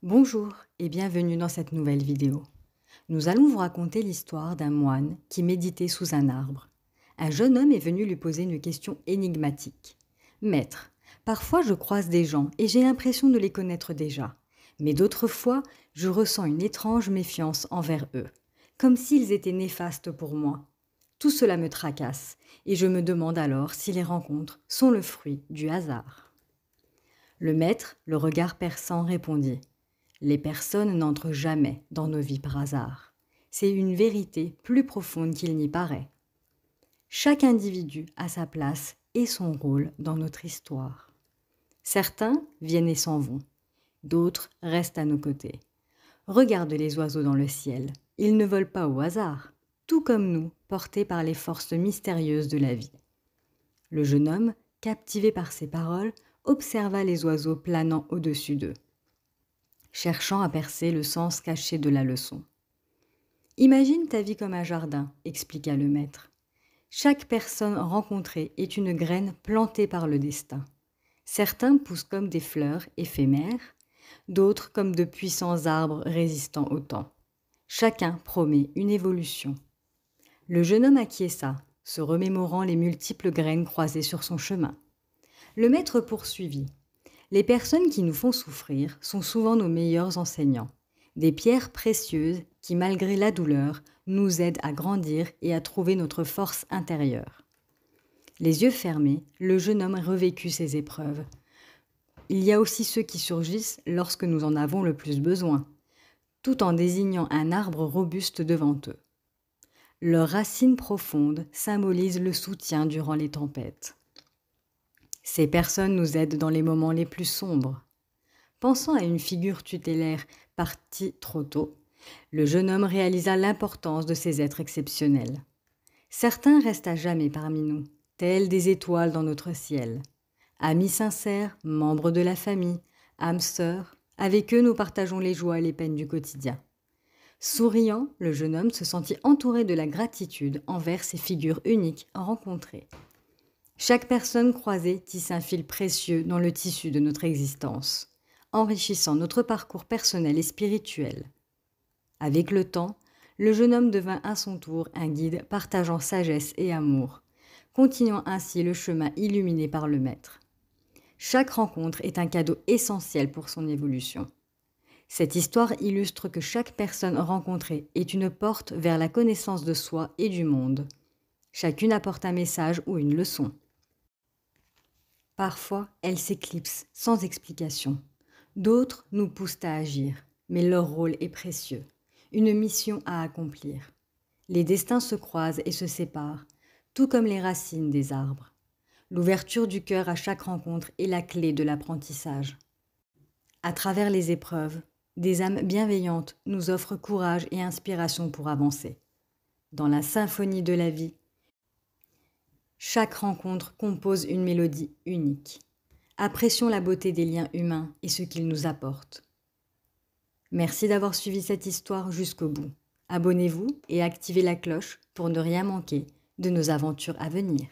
Bonjour et bienvenue dans cette nouvelle vidéo. Nous allons vous raconter l'histoire d'un moine qui méditait sous un arbre. Un jeune homme est venu lui poser une question énigmatique. « Maître, parfois je croise des gens et j'ai l'impression de les connaître déjà, mais d'autres fois je ressens une étrange méfiance envers eux, comme s'ils étaient néfastes pour moi. Tout cela me tracasse et je me demande alors si les rencontres sont le fruit du hasard. » Le maître, le regard perçant, répondit: « Les personnes n'entrent jamais dans nos vies par hasard. C'est une vérité plus profonde qu'il n'y paraît. Chaque individu a sa place et son rôle dans notre histoire. Certains viennent et s'en vont, d'autres restent à nos côtés. Regarde les oiseaux dans le ciel, ils ne volent pas au hasard, tout comme nous, portés par les forces mystérieuses de la vie. » Le jeune homme, captivé par ces paroles, observa les oiseaux planant au-dessus d'eux, cherchant à percer le sens caché de la leçon. « Imagine ta vie comme un jardin, » expliqua le maître. « Chaque personne rencontrée est une graine plantée par le destin. Certains poussent comme des fleurs éphémères, d'autres comme de puissants arbres résistants au temps. Chacun promet une évolution. » Le jeune homme acquiesça, se remémorant les multiples graines croisées sur son chemin. Le maître poursuivit: « Les personnes qui nous font souffrir sont souvent nos meilleurs enseignants, des pierres précieuses qui, malgré la douleur, nous aident à grandir et à trouver notre force intérieure. » Les yeux fermés, le jeune homme revécut ces épreuves. Il y a aussi ceux qui surgissent lorsque nous en avons le plus besoin, tout en désignant un arbre robuste devant eux. Leurs racines profondes symbolisent le soutien durant les tempêtes. Ces personnes nous aident dans les moments les plus sombres. Pensant à une figure tutélaire partie trop tôt, le jeune homme réalisa l'importance de ces êtres exceptionnels. Certains restent à jamais parmi nous, tels des étoiles dans notre ciel. Amis sincères, membres de la famille, âmes sœurs, avec eux nous partageons les joies et les peines du quotidien. Souriant, le jeune homme se sentit entouré de la gratitude envers ces figures uniques rencontrées. Chaque personne croisée tisse un fil précieux dans le tissu de notre existence, enrichissant notre parcours personnel et spirituel. Avec le temps, le jeune homme devint à son tour un guide partageant sagesse et amour, continuant ainsi le chemin illuminé par le maître. Chaque rencontre est un cadeau essentiel pour son évolution. Cette histoire illustre que chaque personne rencontrée est une porte vers la connaissance de soi et du monde. Chacune apporte un message ou une leçon. Parfois, elles s'éclipsent sans explication. D'autres nous poussent à agir, mais leur rôle est précieux, une mission à accomplir. Les destins se croisent et se séparent, tout comme les racines des arbres. L'ouverture du cœur à chaque rencontre est la clé de l'apprentissage. À travers les épreuves, des âmes bienveillantes nous offrent courage et inspiration pour avancer. Dans la symphonie de la vie, chaque rencontre compose une mélodie unique. Apprécions la beauté des liens humains et ce qu'ils nous apportent. Merci d'avoir suivi cette histoire jusqu'au bout. Abonnez-vous et activez la cloche pour ne rien manquer de nos aventures à venir.